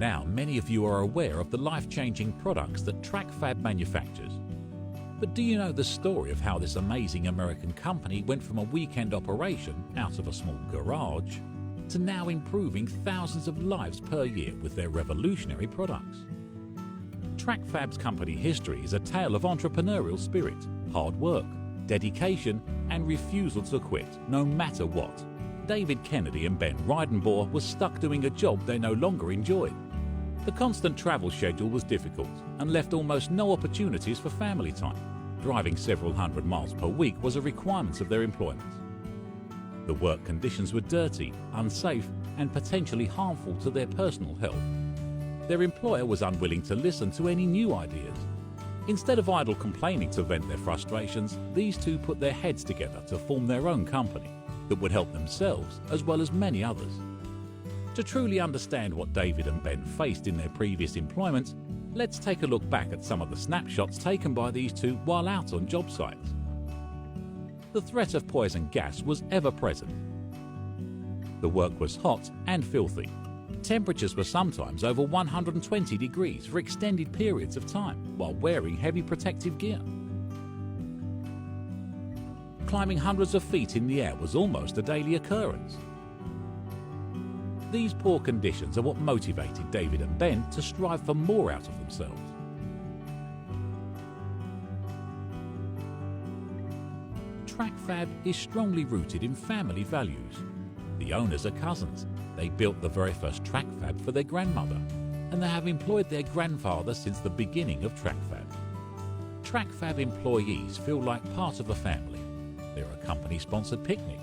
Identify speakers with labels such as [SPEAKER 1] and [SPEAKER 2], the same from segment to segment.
[SPEAKER 1] now many of you are aware of the life-changing products that TracFab manufactures. But do you know the story of how this amazing American company went from a weekend operation out of a small garage to now improving thousands of lives per year with their revolutionary products? TracFab's company history is a tale of entrepreneurial spirit, hard work, dedication, and refusal to quit, no matter what. David Kennedy and Ben Reidenbohr were stuck doing a job they no longer enjoyed. The constant travel schedule was difficult and left almost no opportunities for family time. Driving several hundred miles per week was a requirement of their employment. The work conditions were dirty, unsafe, and potentially harmful to their personal health. Their employer was unwilling to listen to any new ideas. Instead of idle complaining to vent their frustrations, these two put their heads together to form their own company that would help themselves as well as many others. To truly understand what David and Ben faced in their previous employments, let's take a look back at some of the snapshots taken by these two while out on job sites. The threat of poison gas was ever present. The work was hot and filthy. Temperatures were sometimes over 120 degrees for extended periods of time while wearing heavy protective gear. Climbing hundreds of feet in the air was almost a daily occurrence. These poor conditions are what motivated David and Ben to strive for more out of themselves. TracFab is strongly rooted in family values. The owners are cousins. They built the very first TracFab for their grandmother, and they have employed their grandfather since the beginning of TracFab. TracFab employees feel like part of a family. There are company-sponsored picnics,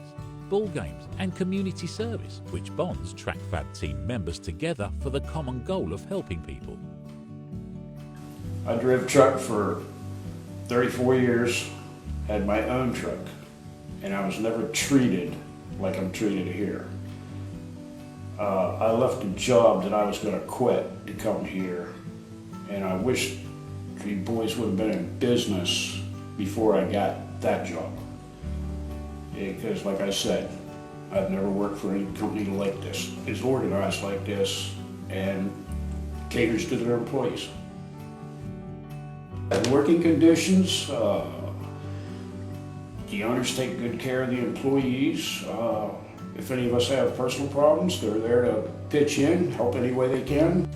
[SPEAKER 1] ball games, and community service, which bonds TracFab team members together for the common goal of helping people.
[SPEAKER 2] I drove truck for 34 years, had my own truck, and I was never treated like I'm treated here. I left a job that I was going to quit to come here, and I wish the boys would have been in business before I got that job. Because like I said, I've never worked for any company like this. It's organized like this and caters to their employees. Working conditions, the owners take good care of the employees. If any of us have personal problems, they're there to pitch in, help any way they can.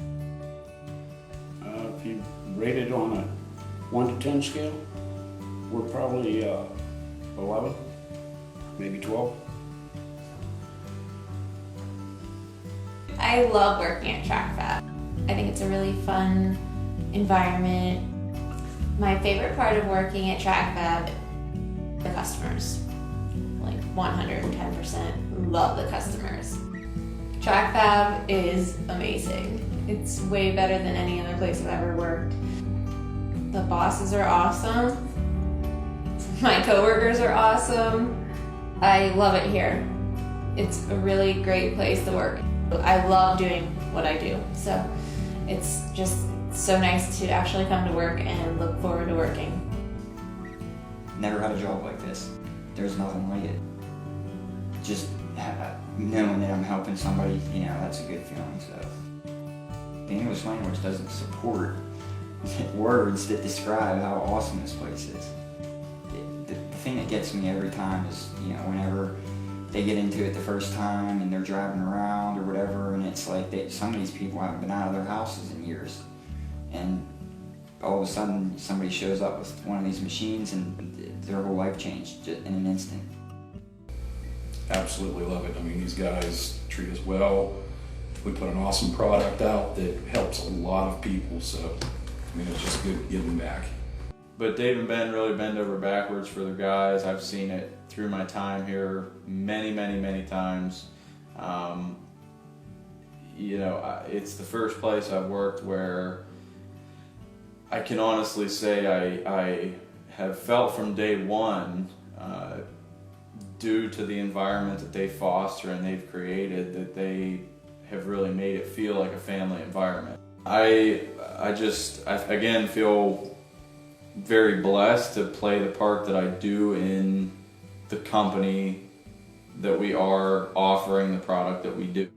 [SPEAKER 2] If you rate it on a 1 to 10 scale, we're probably 11. Maybe 12.
[SPEAKER 3] I love working at TracFab. I think it's a really fun environment. My favorite part of working at TracFab, the customers. Like 110% love the customers. TracFab is amazing. It's way better than any other place I've ever worked. The bosses are awesome. My coworkers are awesome. I love it here. It's a really great place to work. I love doing what I do, so it's just so nice to actually come to work and look forward to working.
[SPEAKER 4] Never had a job like this. There's nothing like it. Just knowing that I'm helping somebody, that's a good feeling. So the English language doesn't support words that describe how awesome this place is. The thing that gets me every time is, whenever they get into it the first time and they're driving around or whatever, and it's like some of these people haven't been out of their houses in years, and all of a sudden somebody shows up with one of these machines and their whole life changed in an instant.
[SPEAKER 5] Absolutely love it. I mean, these guys treat us well. We put an awesome product out that helps a lot of people, so it's just good giving back.
[SPEAKER 6] But Dave and Ben really bend over backwards for the guys. I've seen it through my time here many, many, many times. It's the first place I've worked where I can honestly say I have felt from day one, due to the environment that they foster and they've created, that they have really made it feel like a family environment. I again feel very blessed to play the part that I do in the company that we are offering the product that we do.